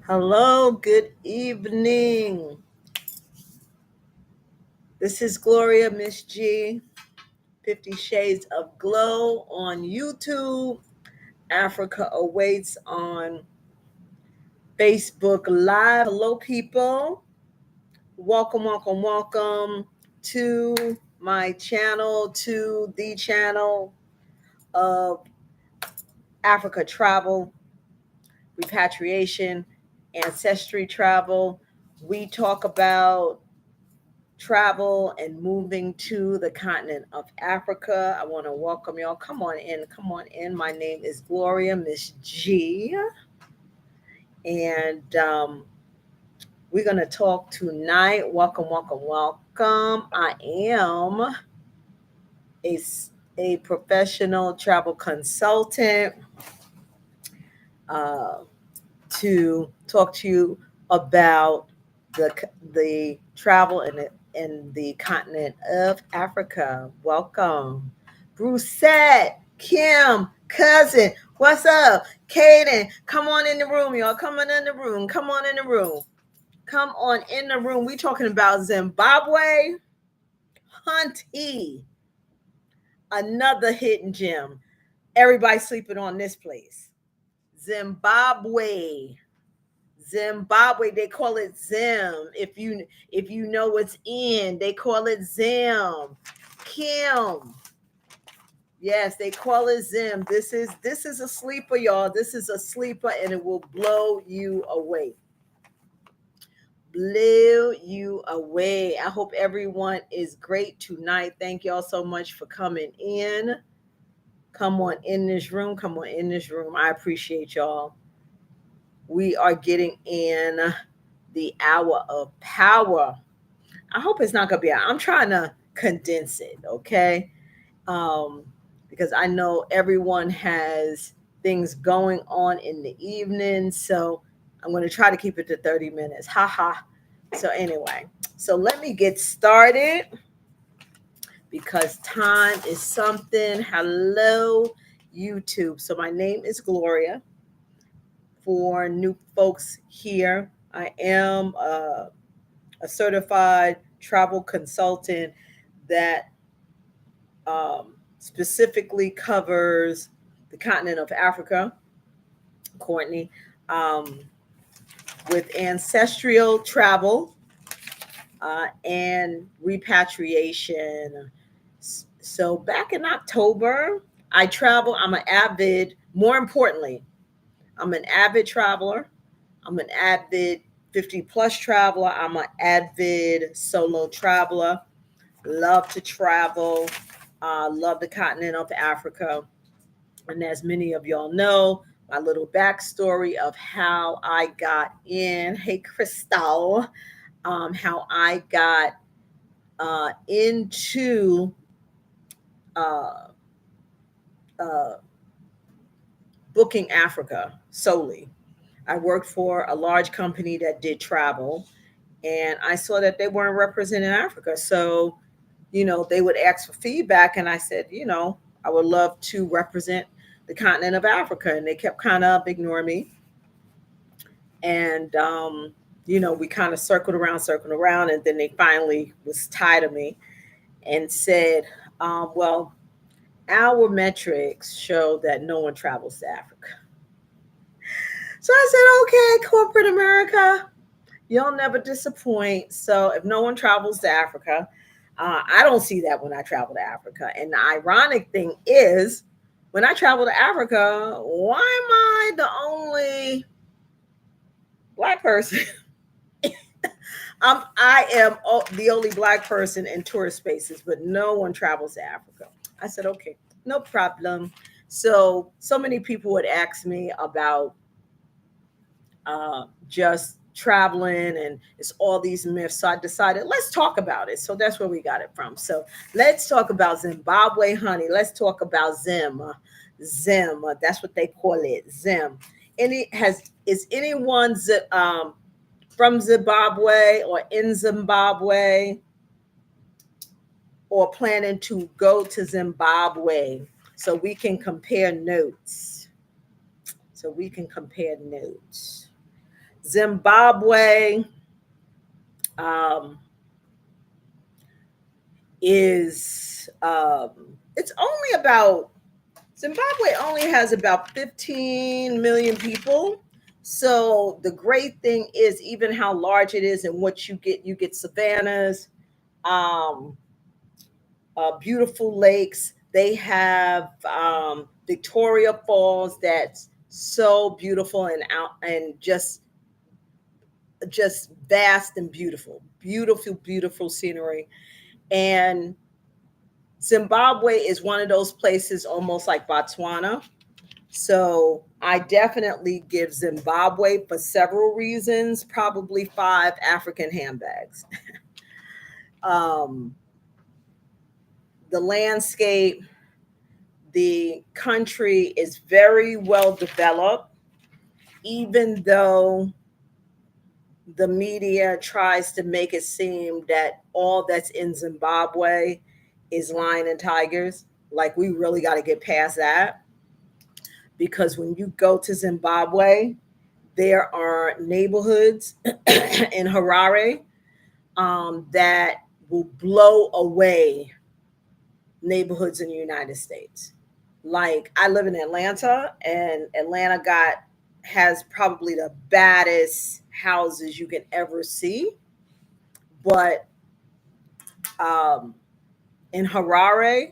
Hello, good evening. This is Gloria Miss G, 50 Shades of Glow on YouTube. Africa Awaits on Facebook Live. Hello, people. Welcome to my channel, to the channel of Africa Travel, Repatriation, Ancestry Travel. We talk about travel and moving to the continent of Africa. I want to welcome y'all. Come on in. Come on in. My name is Gloria Miss G. And we're going to talk tonight. Welcome. I am a, a professional travel consultant to talk to you about the travel in the continent of Africa. Welcome. Brucette, Kim, cousin, what's up? Kaden, come on in the room, y'all. Come on in the room. Come on in the room. Come on in the room. We talking about Zimbabwe. Hunty. Another hidden gem. Everybody sleeping on this place. Zimbabwe, they call it Zim. If you know what's in, they call it Zim. Kim. Yes, they call it Zim. This is a sleeper, y'all. This is a sleeper and it will blow you away. Blow you away. I hope everyone is great tonight. Thank y'all so much for coming in. Come on in this room. Come on in this room. I appreciate y'all. We are getting in the hour of power. I hope it's not going to be, I'm trying to condense it, okay? Because I know everyone has things going on in the evening. So I'm going to try to keep it to 30 minutes. So anyway, so let me get started because time is something. Hello, YouTube. So my name is Gloria. For new folks here, I am a certified travel consultant that specifically covers the continent of Africa, Courtney, with ancestral travel and repatriation. So back in October, I travel. I'm an avid traveler. I'm an avid 50 plus traveler. I'm an avid solo traveler. Love to travel. Love the continent of Africa. And as many of y'all know, my little backstory of how I got in. Hey, Crystal. How I got into booking Africa solely. I worked for a large company that did travel, and I saw that they weren't representing Africa. So, they would ask for feedback, and I said, I would love to represent the continent of Africa, and they kept kind of ignoring me. And we kind of circled around, and then they finally was tired of me and said, well, our metrics show that no one travels to Africa. So I said, okay, corporate America, you'll never disappoint. So if no one travels to Africa, I don't see that when I travel to Africa. And the ironic thing is, when I travel to Africa, why am I the only Black person? I am the only Black person in tourist spaces, but no one travels to Africa. I said, okay, no problem. So many people would ask me about just traveling, and it's all these myths. So I decided, let's talk about it. So that's where we got it from. So let's talk about Zimbabwe, honey. Let's talk about Zim. That's what they call it, Zim. Is anyone from Zimbabwe or in Zimbabwe or planning to go to Zimbabwe so we can compare notes? Zimbabwe um, is it's only about Zimbabwe only has about 15 million people. So the great thing is even how large it is and what you get savannas, um, beautiful lakes. They have Victoria Falls that's so beautiful and out and just vast and beautiful, beautiful, beautiful scenery. And Zimbabwe is one of those places almost like Botswana. So I definitely give Zimbabwe for several reasons, probably five African handbags. Um, the landscape, the country is very well developed, even though the media tries to make it seem that all that's in Zimbabwe is lion and tigers. Like, we really got to get past that, because when you go to Zimbabwe, there are neighborhoods in Harare that will blow away neighborhoods in the United States. Like, I live in Atlanta, and Atlanta got has probably the baddest houses you can ever see. But um, in Harare,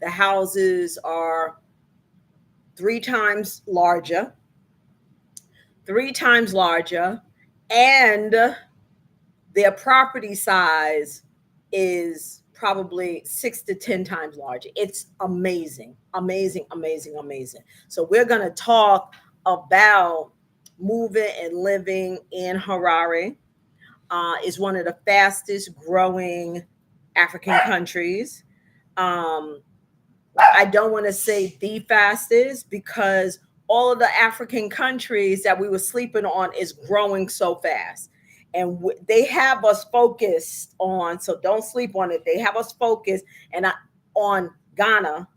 the houses are three times larger, three times larger, and their property size is probably 6 to 10 times larger. It's amazing, amazing, amazing, amazing. So we're going to talk about moving and living in Harare. Is one of the fastest growing African countries. Um, I don't want to say the fastest, because all of the African countries that we were sleeping on is growing so fast. And they have us focused on, so don't sleep on it. They have us focused on Ghana.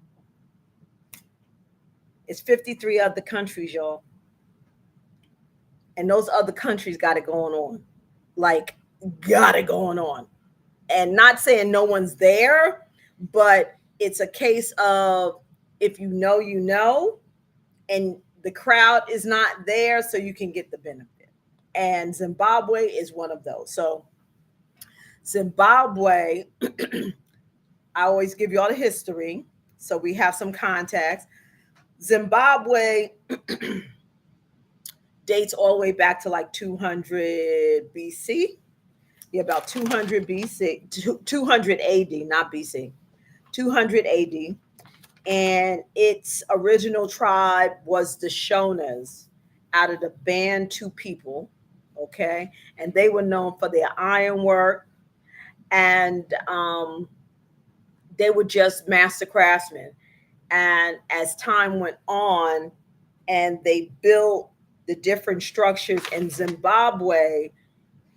It's 53 other countries, y'all. And those other countries got it going on. Like, got it going on. And not saying no one's there, but it's a case of, if you know, you know, and the crowd is not there, so you can get the benefit. And Zimbabwe is one of those. So Zimbabwe, I always give you all the history, so we have some context. Zimbabwe dates all the way back to like 200 BC. Yeah, about 200 BC, 200 AD, not BC, 200 AD. And its original tribe was the Shonas, out of the Bantu people. Okay. And they were known for their ironwork, and they were just master craftsmen. And as time went on and they built the different structures in Zimbabwe,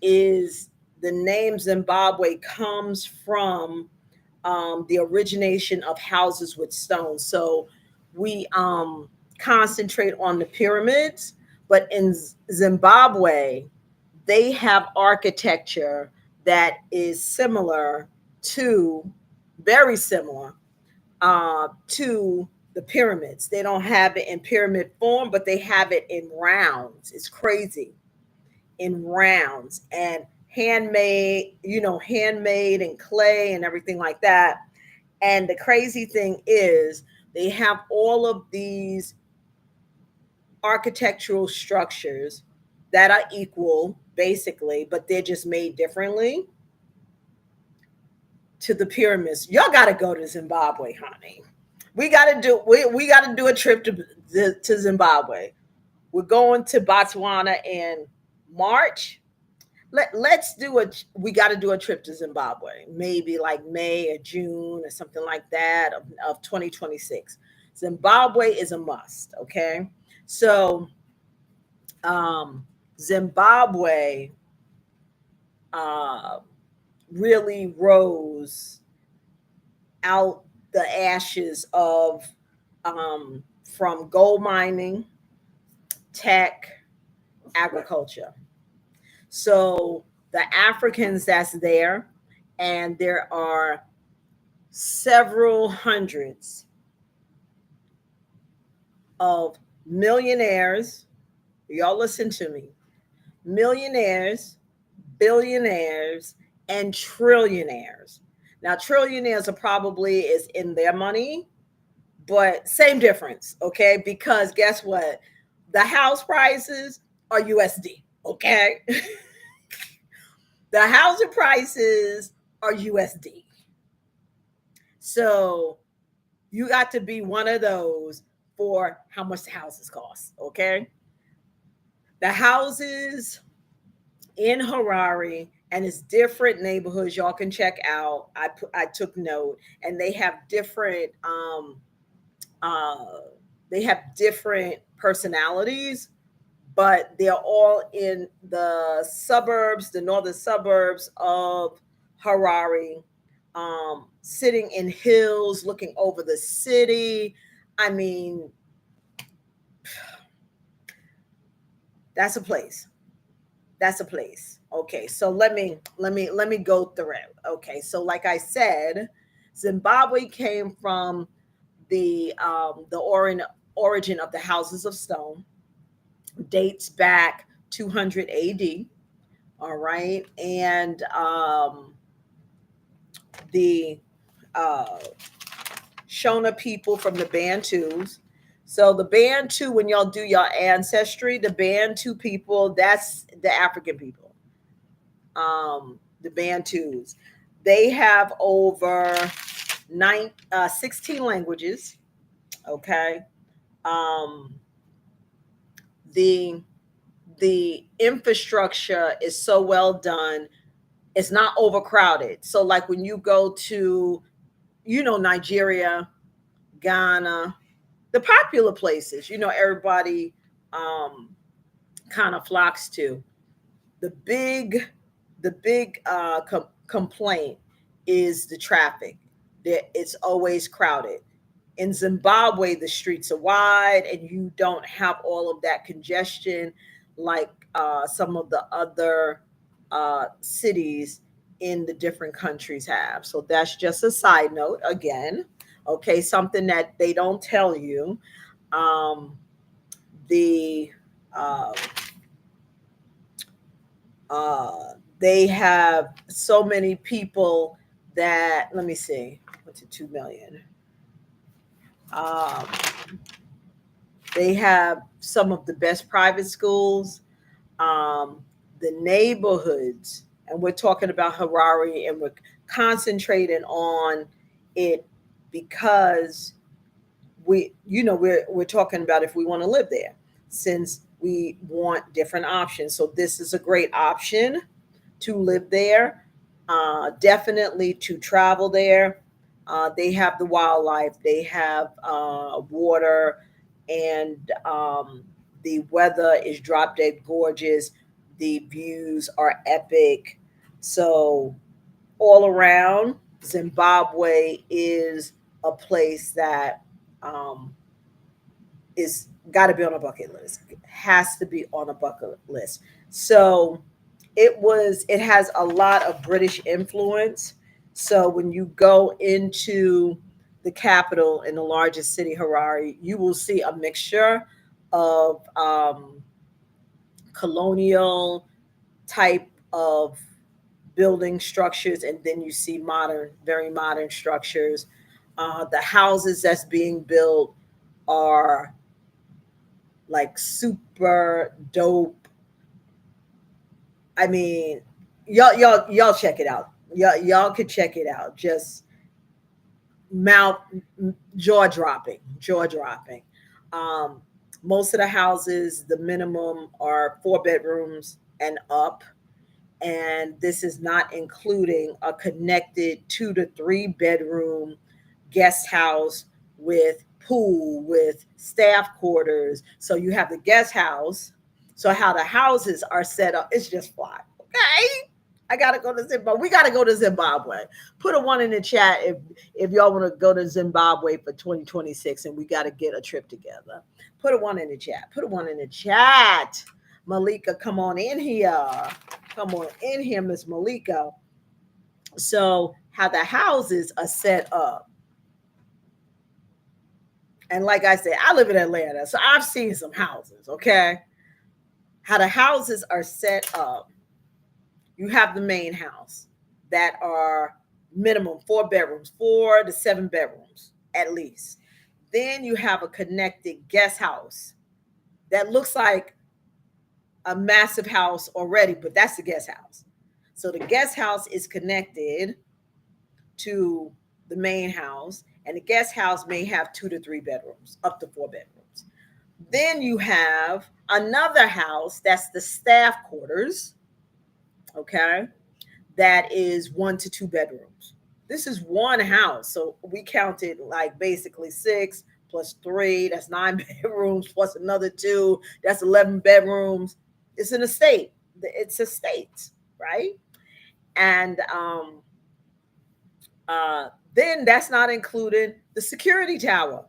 is the name Zimbabwe comes from the origination of houses with stones. So we concentrate on the pyramids, but in Zimbabwe, they have architecture that is similar to, very similar to the pyramids. They don't have it in pyramid form, but they have it in rounds. It's crazy, in rounds and handmade, handmade and clay and everything like that. And the crazy thing is, they have all of these architectural structures that are equal, basically, but they're just made differently to the pyramids. Y'all got to go to Zimbabwe, honey. We got to do a trip to Zimbabwe. We're going to Botswana in March. Let's do we got to do a trip to Zimbabwe, maybe like May or June or something like that of 2026. Zimbabwe is a must. Okay. So Zimbabwe uh, really rose out the ashes of from gold mining, tech, agriculture. So the Africans that's there, and there are several hundreds of millionaires. Y'all listen to me. Millionaires, billionaires, and trillionaires. Now, trillionaires are probably is in their money, but same difference, okay? Because guess what? The house prices are USD, okay? The housing prices are USD. So you got to be one of those for how much the houses cost, okay? The houses in Harare, and it's different neighborhoods y'all can check out. I took note, and uh they have different personalities, but they're all in the suburbs, the northern suburbs of Harare, sitting in hills, looking over the city. I mean, that's a place. That's a place. Okay, so let me go through it. Okay, so like I said, Zimbabwe came from the origin of the houses of stone, dates back 200 AD. All right, and the uh, Shona people from the Bantus. So the Bantu, when y'all do your ancestry, the Bantu people, that's the African people. The Bantus. They have over 16 languages. Okay. Um, the the infrastructure is so well done. It's not overcrowded. So like when you go to, Nigeria, Ghana, the popular places, everybody um, kind of flocks to. The big, the big complaint is the traffic. That it's always crowded. In Zimbabwe, the streets are wide, and you don't have all of that congestion like some of the other cities in the different countries have. So that's just a side note again. Okay, something that they don't tell you. Um, the uh, they have so many people that, let me see, what's it, 2 million. Um, they have some of the best private schools, um, the neighborhoods, and we're talking about Harare, and we're concentrating on it because we're talking about if we want to live there, since we want different options. So this is a great option to live there, definitely to travel there. They have the wildlife, they have water, and the weather is drop dead gorgeous. The views are epic. So all around, Zimbabwe is a place that um, is got to be on a bucket list. It has to be on a bucket list. So it has a lot of British influence. So when you go into the capital in the largest city, Harare, you will see a mixture of colonial type of building structures, and then you see modern, very modern structures. The houses that's being built are like super dope. I mean, y'all check it out. Y'all could check it out. Just mouth jaw dropping, jaw dropping. Um, Most of the houses, the minimum are 4 bedrooms and up, and this is not including a connected 2 to 3 bedroom guest house with pool, with staff quarters. So you have the guest house. So how the houses are set up, it's just fly. Okay. I gotta go to Zimbabwe. We gotta go to Zimbabwe. Put a one in the chat if y'all want to go to Zimbabwe for 2026, and we gotta get a trip together. Put a one in the chat. Put a one in the chat. Malika, come on in here. Come on in here, Miss Malika. So, how the houses are set up. And like I said, I live in Atlanta, so I've seen some houses, okay? How the houses are set up. You have the main house that are minimum 4 bedrooms, 4 to 7 bedrooms at least. Then you have a connected guest house that looks like a massive house already, but that's the guest house. So the guest house is connected to the main house, and the guest house may have 2 to 3 bedrooms, up to 4 bedrooms. Then you have another house that's the staff quarters, okay, that is 1 to 2 bedrooms. This is one house. So we counted like basically six plus three, that's 9 bedrooms, plus another two, that's 11 bedrooms. It's an estate. It's estates, right? And then that's not included the security tower.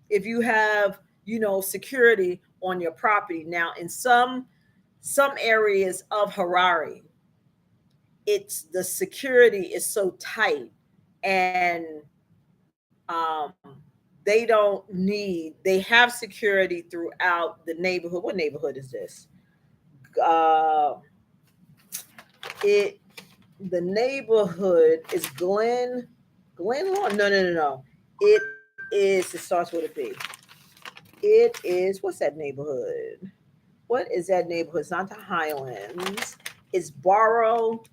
If you have, security on your property. Now, in some areas of Harare, it's the security is so tight, and they don't need they have security throughout the neighborhood. What neighborhood is this? uh it the neighborhood is Glen Lawn. No, it is, it starts with a B. It is, what's that neighborhood? What is that neighborhood? It's not the Highlands. It's Borrowdale.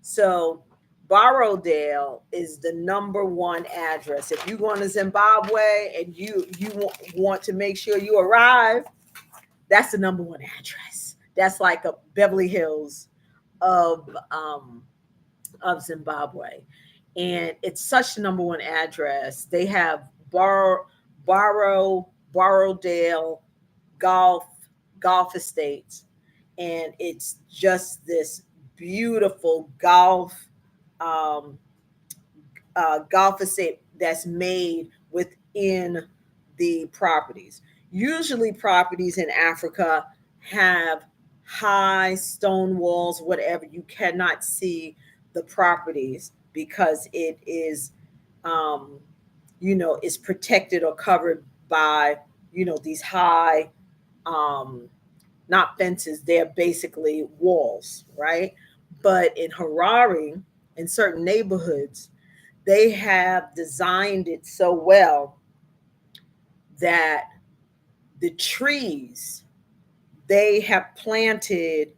So Borrowdale is the number one address. If you're going to Zimbabwe and you want to make sure you arrive, that's the number one address. That's like a Beverly Hills of Zimbabwe, and it's such the number one address. They have Borrowdale golf estates, and it's just this beautiful um, golf estate that's made within the properties. Usually, properties in Africa have high stone walls, whatever. You cannot see the properties because it is, um, is protected or covered by, these high, um, not fences, they're basically walls, right? But in Harare, in certain neighborhoods, they have designed it so well that the trees, they have planted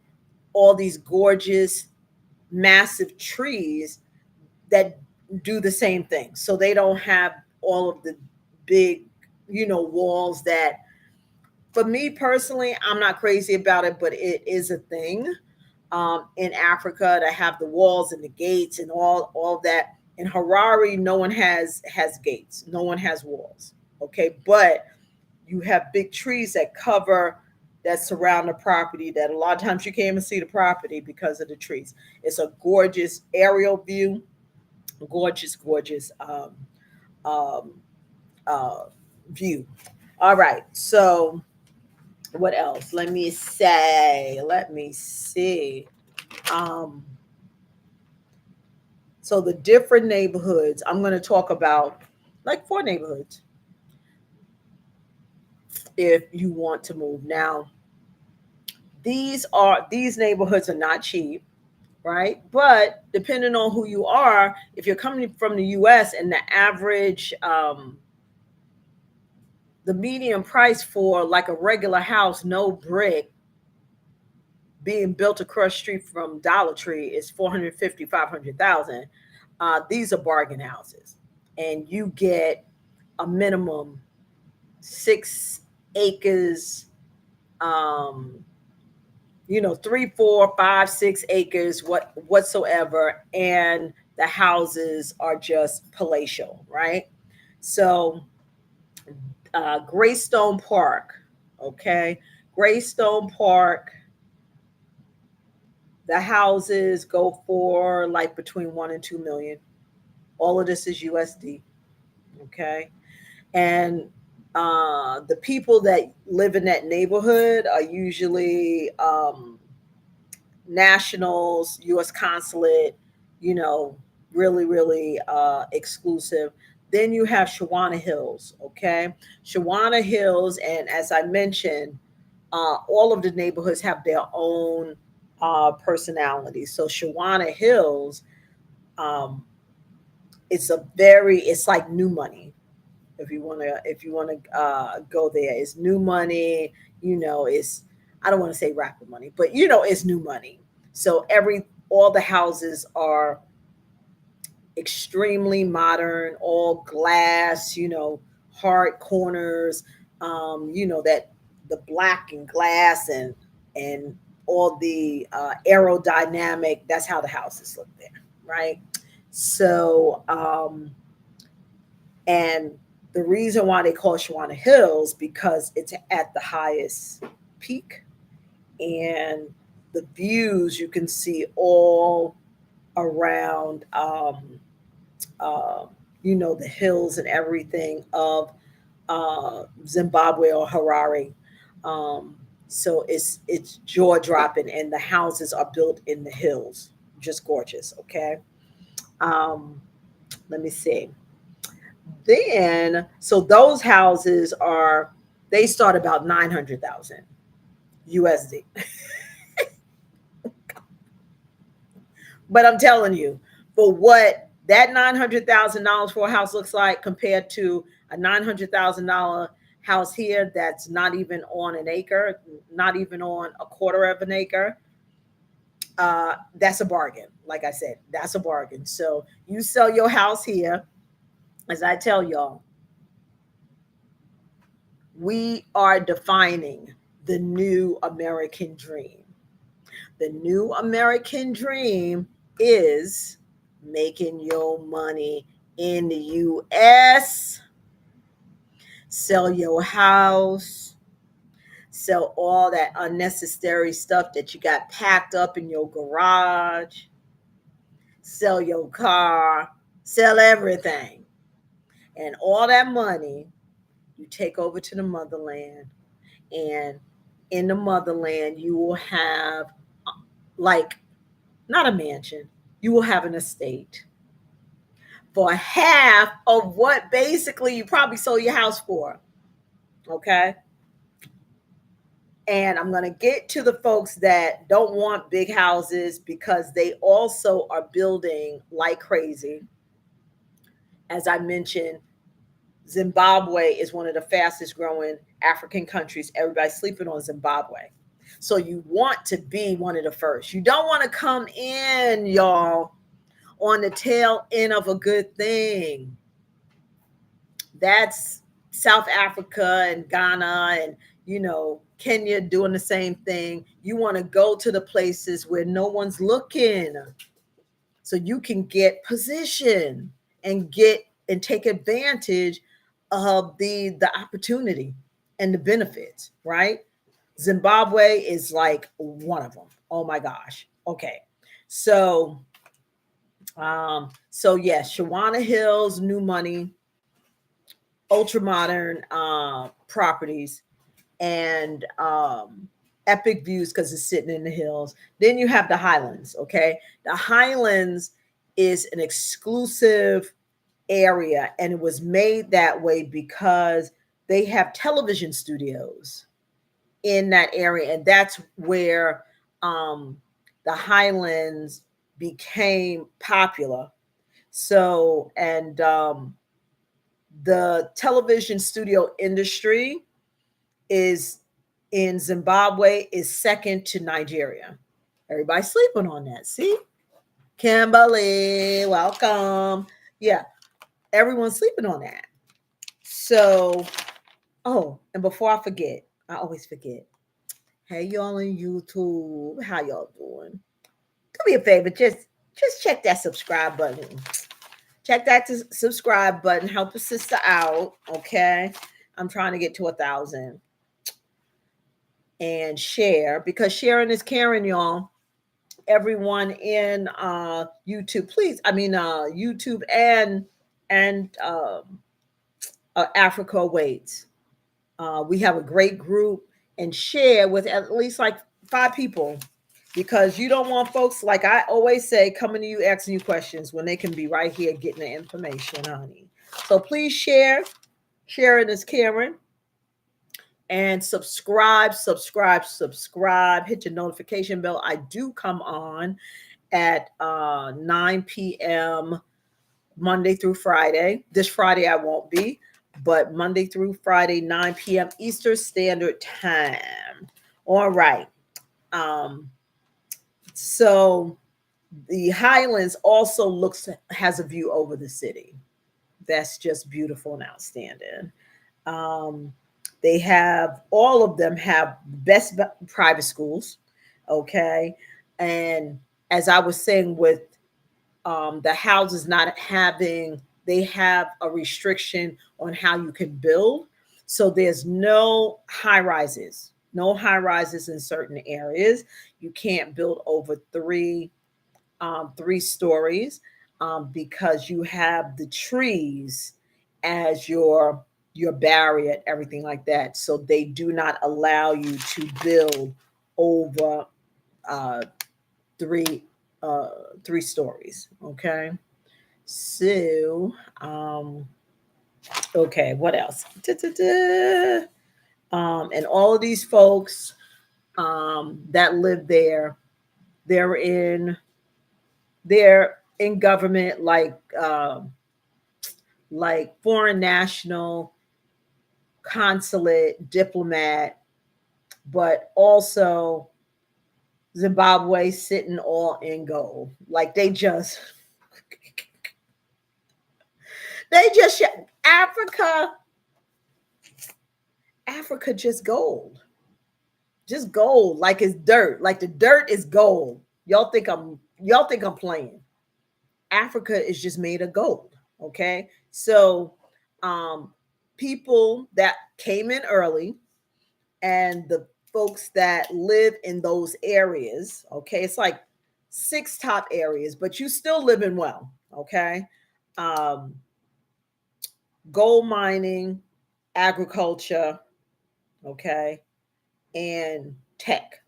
all these gorgeous, massive trees that do the same thing. So they don't have all of the big, walls that, for me personally, I'm not crazy about it, but it is a thing in Africa to have the walls and the gates and all that. In Harare, no one has gates, no one has walls. Okay, but you have big trees that surround the property that a lot of times you can't even see the property because of the trees. It's a gorgeous aerial view, gorgeous um, uh, view. All right, so what else? Let me see. Um, so the different neighborhoods, I'm going to talk about like 4 neighborhoods if you want to move. Now, these neighborhoods are not cheap, right? But depending on who you are, if you're coming from the US, and the median price for like a regular house, no brick, being built across the street from Dollar Tree is 450, 500,000. These are bargain houses, and you get a minimum 6 acres, um, 3, 4, 5, 6 acres, whatsoever, and the houses are just palatial, right? So, Greystone Park, okay, Greystone Park, the houses go for like between 1 and 2 million. All of this is USD, okay, and The people that live in that neighborhood are usually nationals, U.S. consulate, you know, really, really exclusive. Then you have Shawana Hills, okay? Shawana Hills, and as I mentioned, all of the neighborhoods have their own personality. So Shawana Hills, um, it's like new money. If you want to go there, it's new money. It's, I don't want to say rapid money, but it's new money. So all the houses are extremely modern, all glass, hard corners, that the black and glass and all the aerodynamic. That's how the houses look there, right? So, and the reason why they call it Shawana Hills because it's at the highest peak, and the views you can see all around. Uh, the hills and everything of Zimbabwe or Harare. Um, so it's jaw dropping, and the houses are built in the hills, just gorgeous. Okay, um, let me see. Then, so those houses they start about 900,000 USD. But I'm telling you, for what that $900,000 for a house looks like compared to a $900,000 house here that's not even on an acre, not even on a quarter of an acre, that's a bargain. Like I said, that's a bargain. So you sell your house here, as I tell y'all, we are defining the new American dream. The new American dream is making your money in the US, sell your house, sell all that unnecessary stuff that you got packed up in your garage, sell your car, sell everything. And all that money you take over to the motherland. And in the motherland, you will have, like, not a mansion, you will have an estate for half of what basically you probably sold your house for. Okay. And I'm going to get to the folks that don't want big houses because they also are building like crazy. As I mentioned, Zimbabwe is one of the fastest growing African countries. Everybody's sleeping on Zimbabwe. So you want to be one of the first. You don't want to come in, y'all, on the tail end of a good thing. That's South Africa and Ghana and, Kenya doing the same thing. You want to go to the places where no one's looking so you can get position and take advantage of the opportunity and the benefits, right? Zimbabwe is like one of them. Oh my gosh. Okay. So yes, Shawana Hills, new money, ultra modern properties, and epic views because it's sitting in the hills. Then you have the Highlands. Okay, the Highlands is an exclusive area, and it was made that way because they have television studios in that area, and that's where the Highlands became popular. So, and the television studio industry is in Zimbabwe is second to Nigeria. Everybody's sleeping on that. See, Kimberly, welcome. Yeah, everyone's sleeping on that. So, oh, and before I forget, I always forget. Hey, y'all on YouTube, how y'all doing? Do me a favor, just check that subscribe button. Check that subscribe button. Help a sister out, okay? I'm trying to get to 1,000. And share, because sharing is caring, y'all. Everyone in YouTube, please. I mean, YouTube and Africa Awaits. We have a great group, and share with at least like 5 people, because you don't want folks, like I always say, coming to you asking you questions when they can be right here getting the information, honey. So please share. Sharing is Karen. And subscribe, subscribe, subscribe. Hit your notification bell. I do come on at 9 p.m. Monday through Friday. This Friday I won't be, but Monday through Friday, 9 p.m. Eastern Standard Time. All right. Um, so the Highlands also has a view over the city. That's just beautiful and outstanding. Um, they have, all of them have best private schools. Okay. And as I was saying, with the houses not having, they have a restriction on how you can build. So there's no high rises, no high rises in certain areas. You can't build over 3 stories, because you have the trees as your barrier, everything like that. So they do not allow you to build over uh, three 3 stories. Okay. So, okay, what else? Da-da-da. And all of these folks that live there, they're in they're in government, like foreign national, consulate, diplomat, but also Zimbabwe sitting all in gold. Like they just Africa, Africa just gold. Just gold, like it's dirt. Like the dirt is gold. Y'all think I'm playing. Africa is just made of gold. Okay. So um people that came in early, and the folks that live in those areas, okay, it's like 6 top areas, but you still living well. Okay. um Gold mining, agriculture, okay, and tech.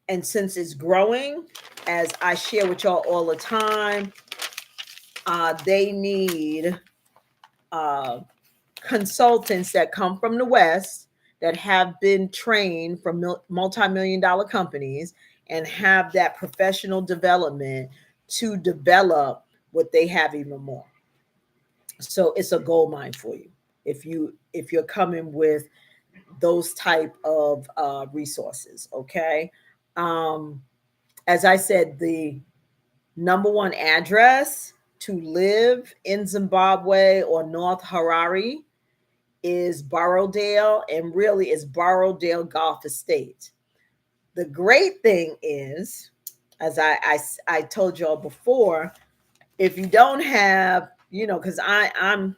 And since it's growing, as I share with y'all all the time, they need uh, consultants that come from the West, that have been trained from multi-million dollar companies, and have that professional development to develop what they have even more. So it's a gold mine for you if you're coming with those type of resources. Okay. um, as I said, the number one address to live in Zimbabwe or North Harare is Borrowdale, and really is Borrowdale Golf Estate. The great thing is, as I told y'all before, if you don't have, because I'm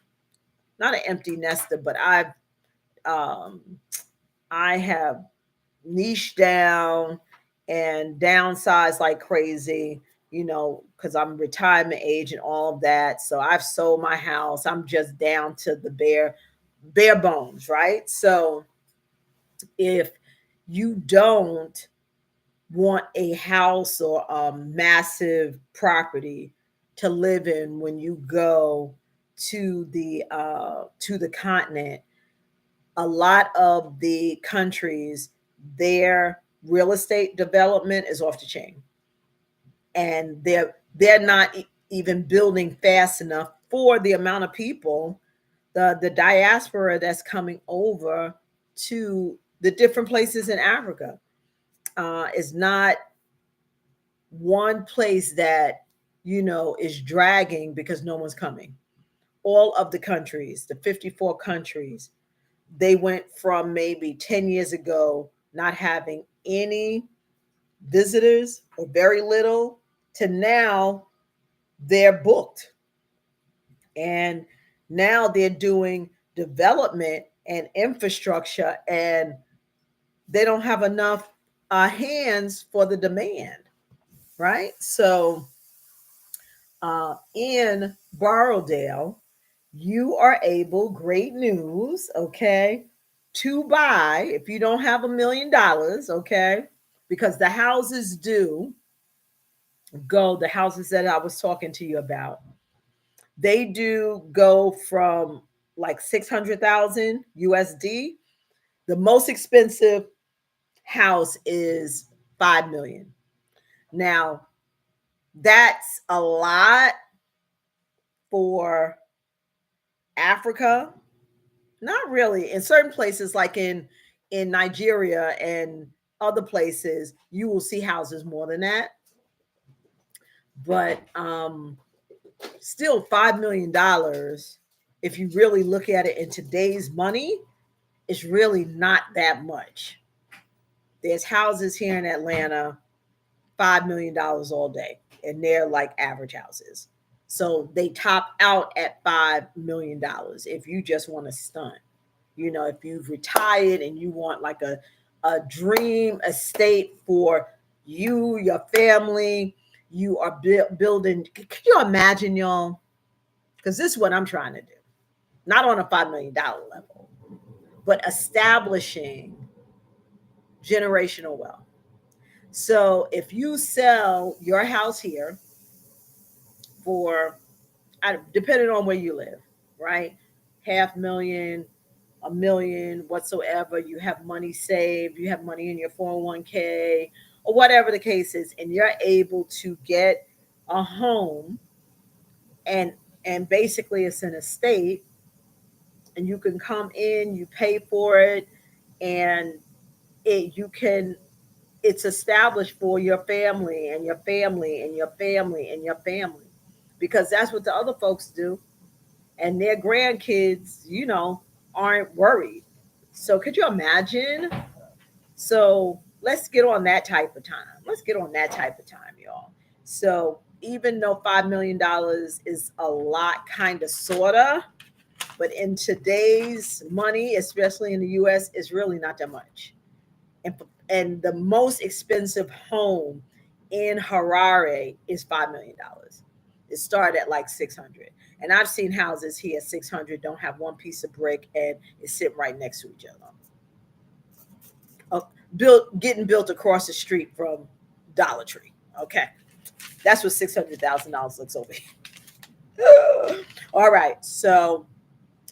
not an empty nester, but um, I have niche down and downsize like crazy, because I'm retirement age and all of that. So I've sold my house. I'm just down to the bare bones, right? So if you don't want a house or a massive property to live in when you go to the continent, a lot of the countries, their real estate development is off the chain, and they're not even building fast enough for the amount of people, the diaspora that's coming over to the different places in Africa. Is not one place that is dragging because no one's coming. All of the countries, the 54 countries, they went from maybe 10 years ago not having any visitors or very little, to now they're booked. And now they're doing development and infrastructure, and they don't have enough hands for the demand, right? So in Borrowdale, you are able, great news, okay, to buy if you don't have $1 million, okay? Because the houses do go, the houses that I was talking to you about, they do go from like 600,000 USD. The most expensive house is 5 million. Now, that's a lot for Africa. Not really. In certain places like in Nigeria and other places, you will see houses more than that. But still $5 million, if you really look at it in today's money, is really not that much. There's houses here in Atlanta, $5 million all day, and they're like average houses. So they top out at $5 million if you just want to stunt. You know, if you've retired and you want like a dream estate for you, your family, you are building. Can you imagine, y'all? Because this is what I'm trying to do. Not on a $5 million level, but establishing generational wealth. So if you sell your house here for, depending on where you live, right? 500,000, $1 million, whatsoever, you have money saved, you have money in your 401k, or whatever the case is, and you're able to get a home, and basically it's an estate, and you can come in, you pay for it, and you can, it's established for your family and your family and your family and your family, because that's what the other folks do, and their grandkids, aren't worried. So could you imagine? So let's get on that type of time. Let's get on that type of time, y'all. So even though $5 million is a lot, kind of, sorta, but in today's money, especially in the US, it's really not that much. And the most expensive home in Harare is $5 million. It started at like 600. And I've seen houses here at 600 don't have one piece of brick and it's sitting right next to each other. Getting built across the street from Dollar Tree. Okay. That's what $600,000 looks over here. All right. So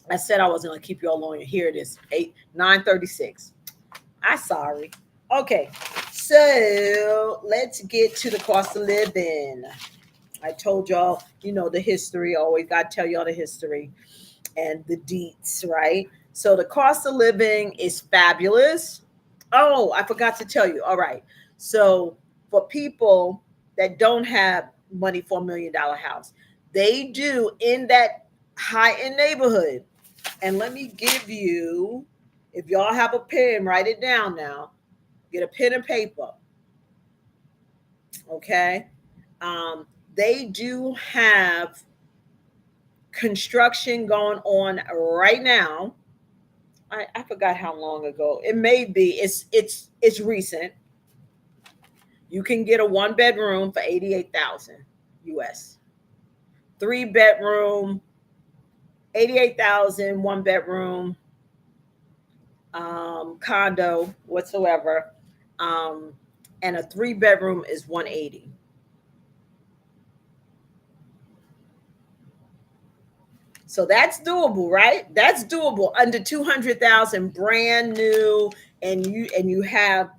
I said I wasn't going to keep you all long. Here it is. 9:36. I'm sorry. Okay. So let's get to the cost of living. I told y'all, the history. Always got to tell y'all the history and the deets, right? So the cost of living is fabulous. Oh, I forgot to tell you. All right. So for people that don't have money for $1 million house, they do in that high-end neighborhood. And let me give you, if y'all have a pen, write it down now. Get a pen and paper. Okay. They do have construction going on right now. I forgot how long ago. It may be. It's recent. You can get a 1 bedroom for 88,000 US. 3 bedroom, 88,000. 1 bedroom, condo whatsoever, and a 3 bedroom is 180. So that's doable, right? That's doable under 200,000, brand new, and you have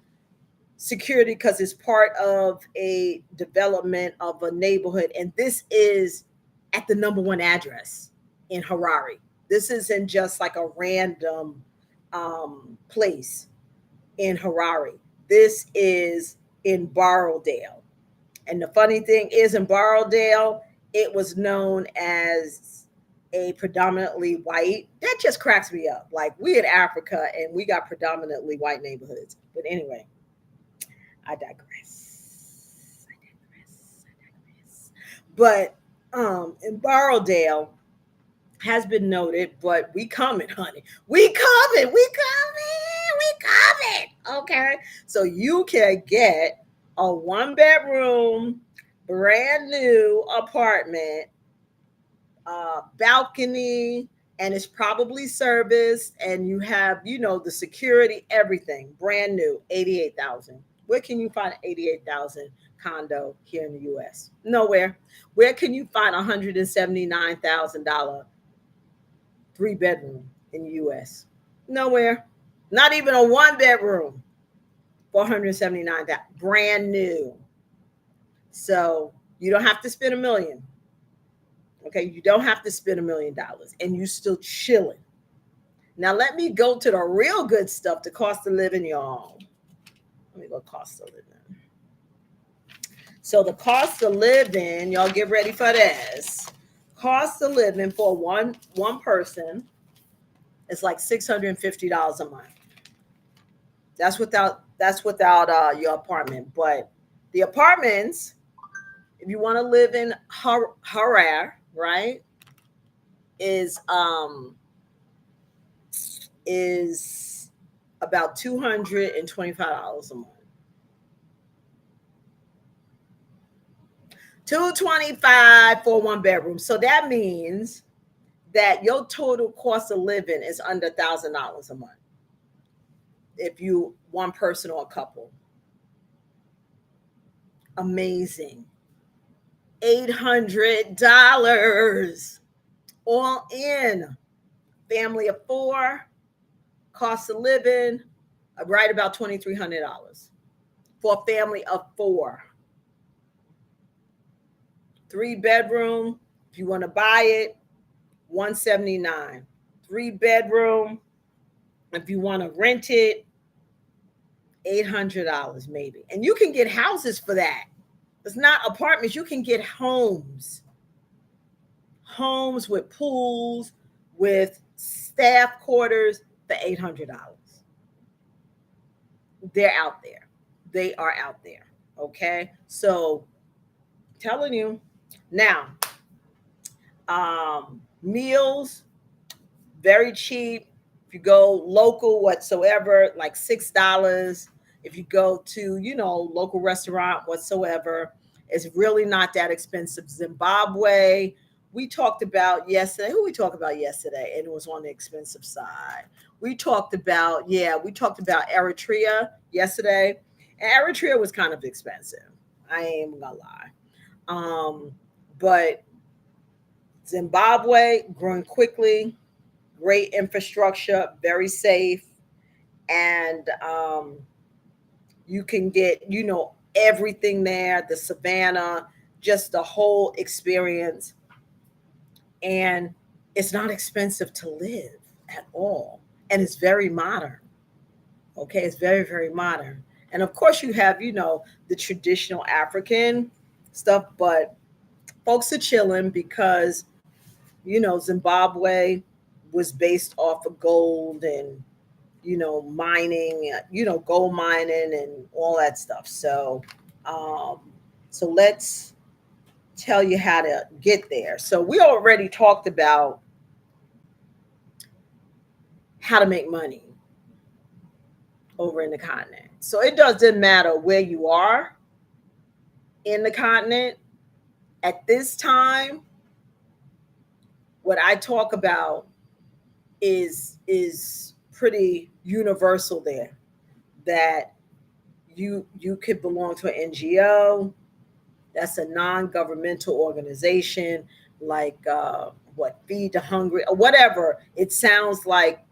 security because it's part of a development of a neighborhood, and this is at the number one address in Harare. This isn't just like a random place in Harare. This is in Borrowdale. And the funny thing is, in Borrowdale, it was known as a predominantly white. That just cracks me up. Like, we in Africa and we got predominantly white neighborhoods. But anyway, I digress. But in Borrowdale has been noted, but we coming, honey. We coming. Okay. So you can get a 1 bedroom, brand new apartment, balcony, and it's probably serviced, and you have, the security, everything brand new. 88,000. Where can you find 88,000 condo here in the US? Nowhere. Where can you find $179,000 3 bedroom in the US? Nowhere. Not even a 1 bedroom for 179,000 brand new. So you don't have to spend a million. Okay, you don't have to spend $1 million, and you still chilling. Now let me go to the real good stuff, the cost of living, y'all. Let me go cost of living. So the cost of living, y'all get ready for this. Cost of living for one person is like $650 a month. That's without your apartment. But the apartments, if you want to live in Harar, right, is about $225 a month. $225 for 1 bedroom. So that means that your total cost of living is under $1,000 a month if you one person or a couple. Amazing. $800 all in. Family of 4, cost of living right about $2,300 for a family of 4. 3 bedroom, if you want to buy it, $179. 3 bedroom, if you want to rent it, $800 maybe. And you can get houses for that. It's not apartments. You can get homes with pools, with staff quarters for $800. They're out there. They are out there. Okay. So telling you now, meals, very cheap. If you go local whatsoever, like $6. If you go to, local restaurant whatsoever, it's really not that expensive. Zimbabwe, we talked about yesterday. Who we talked about yesterday? And it was on the expensive side. We talked about Eritrea yesterday. And Eritrea was kind of expensive. I ain't even gonna lie. But Zimbabwe growing quickly, great infrastructure, very safe, and you can get, everything there, the savannah, just the whole experience. And it's not expensive to live at all. And it's very modern. Okay, it's very, very modern. And of course, you have, the traditional African stuff, but folks are chilling because, Zimbabwe was based off of gold and, mining, gold mining and all that stuff. So let's tell you how to get there. So we already talked about how to make money over in the continent. So it doesn't matter where you are in the continent at this time. What I talk about is pretty universal there, that you could belong to an NGO. That's a non-governmental organization, like Feed the Hungry or whatever. It sounds like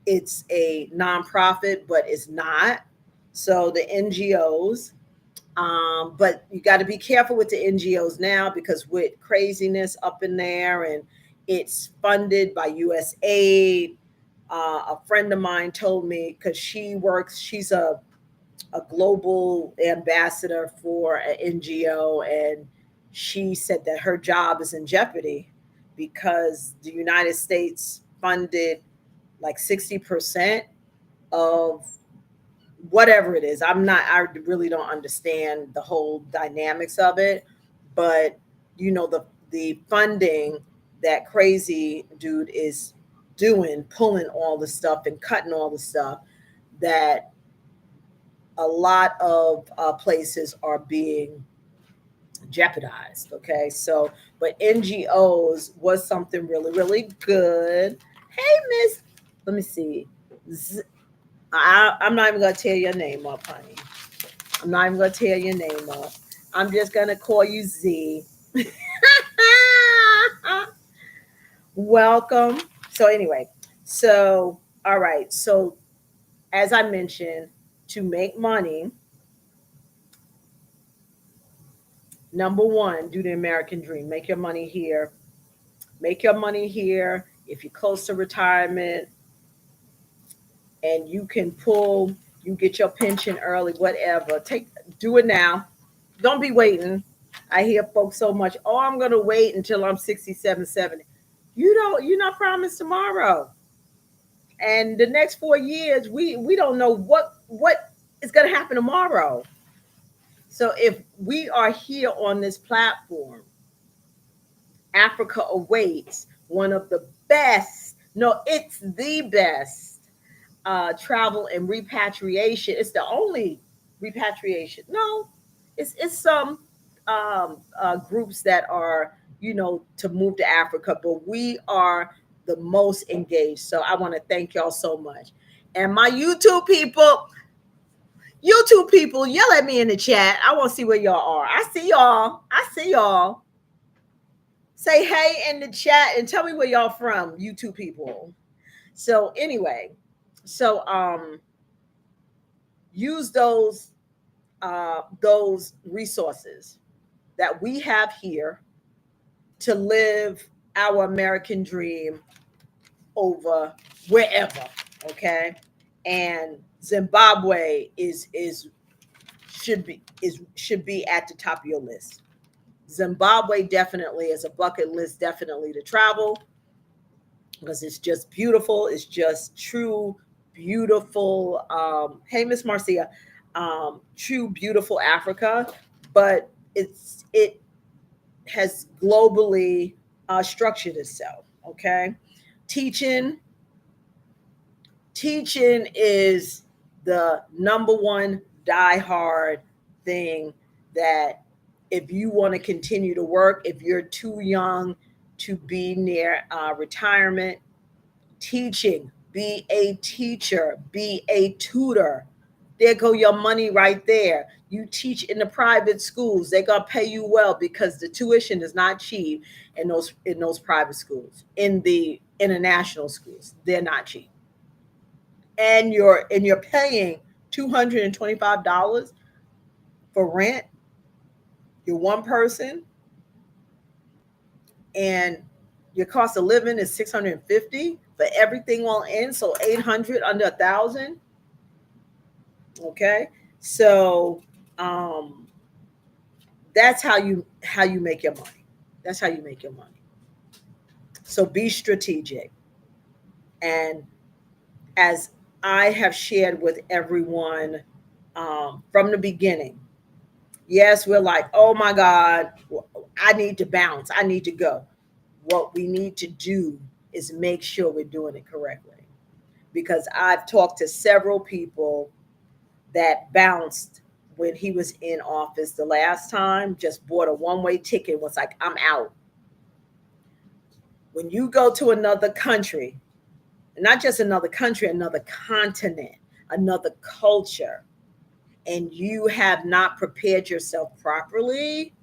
it's a nonprofit, but it's not. So the NGOs, but you got to be careful with the NGOs now, because with craziness up in there, and it's funded by USAID. A friend of mine told me, because she's a global ambassador for an NGO, and she said that her job is in jeopardy because the United States funded like 60% of whatever it is. I really don't understand the whole dynamics of it, but the funding that crazy dude is doing, pulling all the stuff and cutting all the stuff, that a lot of places are being jeopardized. Okay, so but NGOs was something really, really good, Hey, Miss. Let me see. Z- I'm not even gonna tear your name up, honey. I'm not even gonna tear your name up. I'm just gonna call you Z. Welcome. So anyway, so all right. So as I mentioned, to make money, number one, do the American dream. Make your money here. Make your money here. If you're close to retirement and you can pull, you get your pension early, whatever. Do it now. Don't be waiting. I hear folks so much, oh, I'm gonna wait until I'm 67, 70. You're not promised tomorrow. And the next 4 years, we don't know what is gonna happen tomorrow. So if we are here on this platform, Africa awaits one of the best, no, it's the best travel and repatriation. It's the only repatriation. No, it's some groups that are, to move to Africa, but we are the most engaged. So I want to thank y'all so much. And my YouTube people, yell at me in the chat. I want to see where y'all are. I see y'all. I see y'all. Say hey in the chat and tell me where y'all from, YouTube people. So anyway, so use those resources that we have here to live our American dream over wherever. Okay, and Zimbabwe is should be at the top of your list. Zimbabwe definitely is a bucket list, definitely to travel, because it's just beautiful. It's just true, beautiful. Hey, Miss Marcia, true, beautiful Africa, but it has globally structured itself. Okay, teaching teaching is the number one die-hard thing that if you want to continue to work, if you're too young to be near retirement, teaching, be a teacher, be a tutor. There go your money right there. You teach in the private schools, they're gonna pay you well because the tuition is not cheap in those private schools. In the international schools, they're not cheap. And you're paying $225 for rent. You're one person, and your cost of living is 650 for everything all in, so 800 under 1,000. Okay, so um, that's how you make your money. That's how you make your money. So be strategic, and as I have shared with everyone from the beginning, yes, we're like, oh my God, I need to bounce. I need to go. What we need to do is make sure we're doing it correctly. Because I've talked to several people that bounced when he was in office the last time, just bought a one-way ticket, was like, I'm out. When you go to another country, not just another country, another continent, another culture, and you have not prepared yourself properly,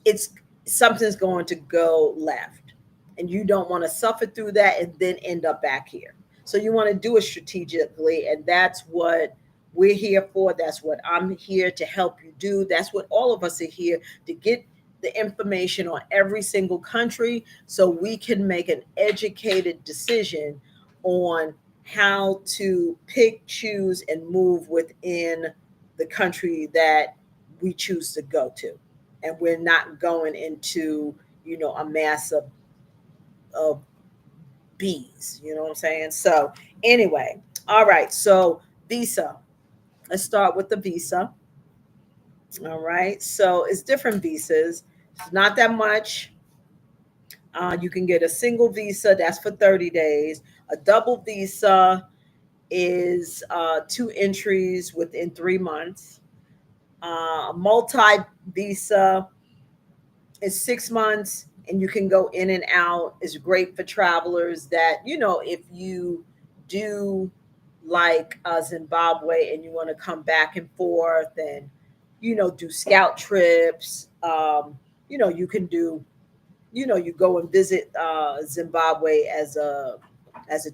it's something's going to go left. And you don't want to suffer through that and then end up back here. So you want to do it strategically, and that's what we're here for. That's what I'm here to help you do. That's what all of us are here to get the information on every single country so we can make an educated decision on how to pick, choose, and move within the country that we choose to go to. And we're not going into, a mass of bees. You know what I'm saying? So anyway, all right. So visa. Let's start with the visa. All right. So it's different visas. It's not that much. You can get a single visa, that's for 30 days. A double visa is two entries within 3 months. A multi visa is 6 months and you can go in and out. It's great for travelers that, if you do like Zimbabwe and you want to come back and forth and, do scout trips. You can do, you go and visit Zimbabwe as a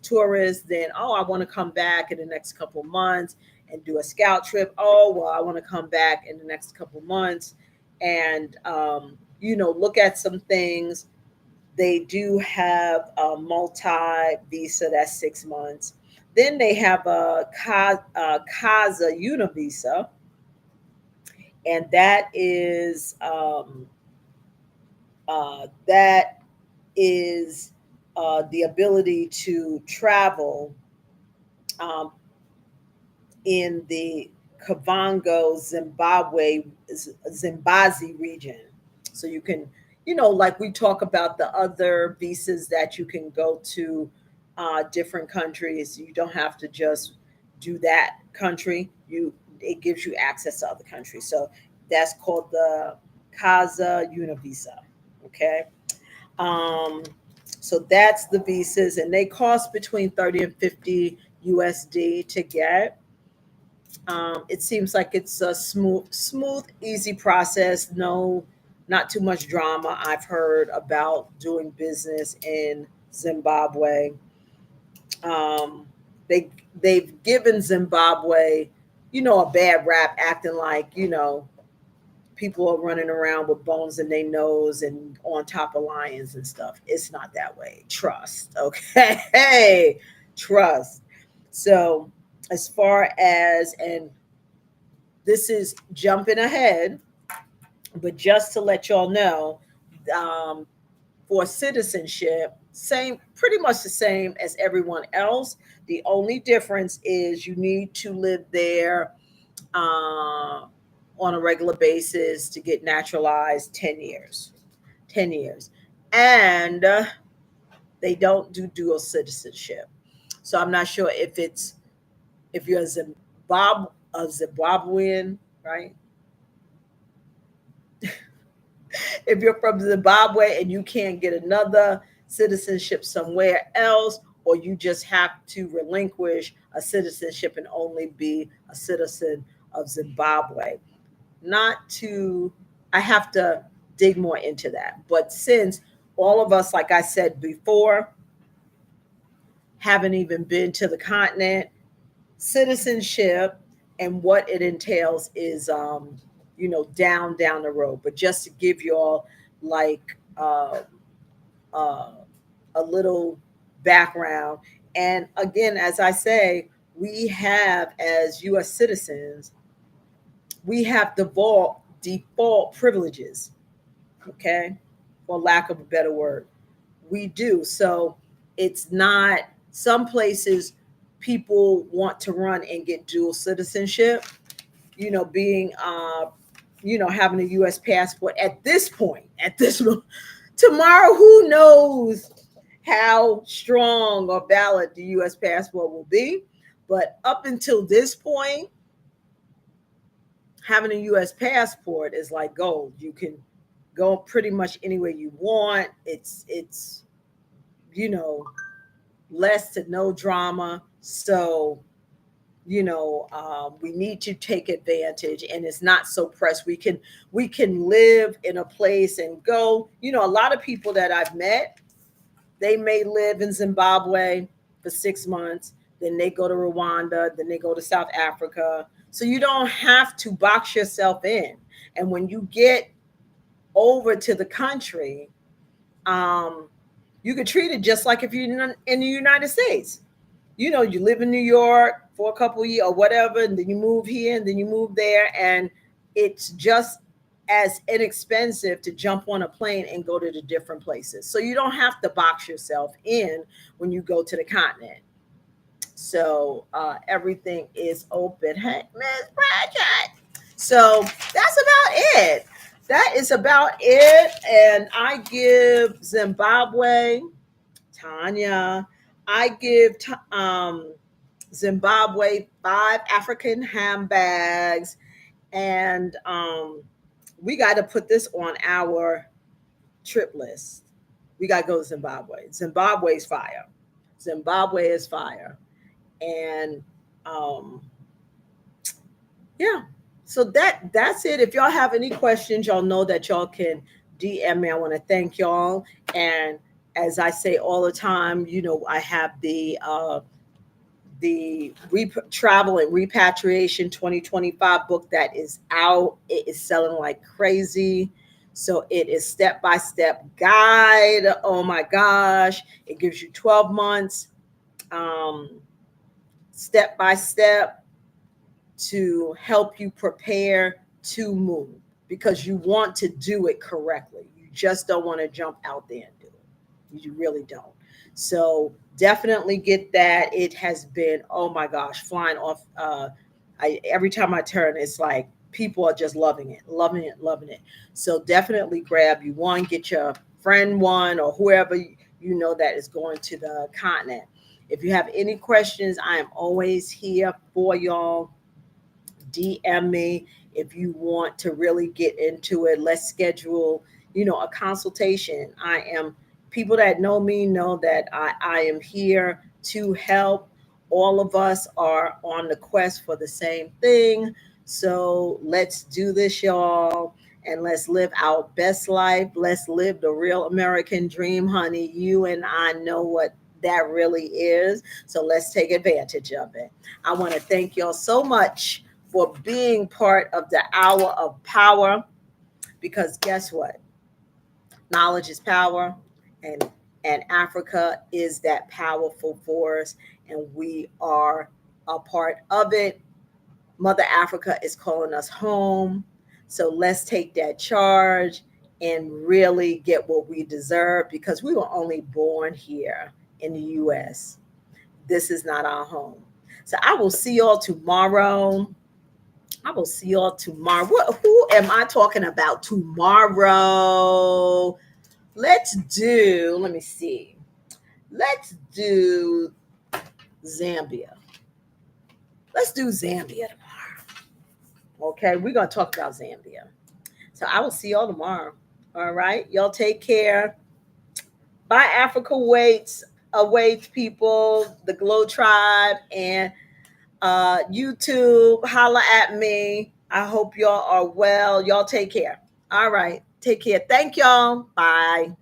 tourist. Then, oh, I want to come back in the next couple months and do a scout trip. Oh, well, I want to come back in the next couple months and look at some things. They do have a multi visa, that's 6 months. Then they have a Casa Una visa, and that is the ability to travel um, in the Kavango, Zimbabwe region. So you can, like we talk about the other visas that you can go to different countries. You don't have to just do that country. It gives you access to other countries. So that's called the Casa Una visa. Okay. Um, so that's the visas, and they cost between 30 and 50 USD to get. It seems like it's a smooth, easy process. No, not too much drama. I've heard about doing business in Zimbabwe. Um, they've given Zimbabwe, a bad rap, acting like people are running around with bones in their nose and on top of lions and stuff. It's not that way. Trust, okay? Hey, trust. So, as far as, and this is jumping ahead, but just to let y'all know, um, for citizenship, same, pretty much the same as everyone else. The only difference is you need to live there uh, on a regular basis to get naturalized 10 years. 10 years. And they don't do dual citizenship. So I'm not sure if you're a Zimbabwean, right? If you're from Zimbabwe and you can't get another citizenship somewhere else, or you just have to relinquish a citizenship and only be a citizen of Zimbabwe. Not to, I have to dig more into that. But since all of us, like I said before, haven't even been to the continent, citizenship and what it entails is down the road. But just to give you all like uh, a little background. And again, as I say, we have, as US citizens, we have default privileges, okay, for lack of a better word. We do. So it's not, some places people want to run and get dual citizenship, being, having a US passport at this point, tomorrow, who knows how strong or valid the US passport will be. But up until this point, having a US passport is like gold. You can go pretty much anywhere you want. It's you know less to no drama. So we need to take advantage, and it's not so pressed. We can live in a place and go. A lot of people that I've met, they may live in Zimbabwe for 6 months, then they go to Rwanda, then they go to South Africa. So you don't have to box yourself in. And when you get over to the country, um, you can treat it just like if you're in the United States. You live in New York for a couple of years or whatever, and then you move here and then you move there, and it's just as inexpensive to jump on a plane and go to the different places. So you don't have to box yourself in when you go to the continent. So everything is open. Hey, Miss Bridget. So that's about it. That is about it. And I give Zimbabwe, Tanya, I give Zimbabwe 5 African handbags. And we got to put this on our trip list. We got to go to Zimbabwe. Zimbabwe's fire. Zimbabwe is fire. And yeah. So that's it. If y'all have any questions, y'all know that y'all can DM me. I want to thank y'all. And as I say all the time, I have the travel and repatriation 2025 book that is out. It is selling like crazy. So it is step-by-step guide. Oh my gosh. It gives you 12 months, step by step, to help you prepare to move, because you want to do it correctly. You just don't want to jump out there and do it. You really don't. So definitely get that. It has been, oh my gosh, flying off. Every time I turn, it's like people are just loving it, loving it, loving it. So definitely grab you one, get your friend one, or whoever you know that is going to the continent. If you have any questions, I am always here for y'all. DM me if you want to really get into it. Let's schedule, a consultation. People that know me know that I am here to help. All of us are on the quest for the same thing. So let's do this, y'all, and let's live our best life. Let's live the real American dream, honey. You and I know what that really is. So let's take advantage of it. I want to thank y'all so much for being part of the hour of power, because guess what? Knowledge is power, and Africa is that powerful force, and we are a part of it. Mother Africa is calling us home. So let's take that charge and really get what we deserve, because we were only born here in the US. This is not our home. So I will see y'all tomorrow. Who am I talking about tomorrow? Let me see. Let's do Zambia. Let's do Zambia tomorrow. Okay, we're going to talk about Zambia. So I will see y'all tomorrow. All right, y'all take care. Bye, Africa awaits people, the Glow Tribe, and YouTube. Holla at me. I hope y'all are well. Y'all take care. All right, take care. Thank y'all. Bye.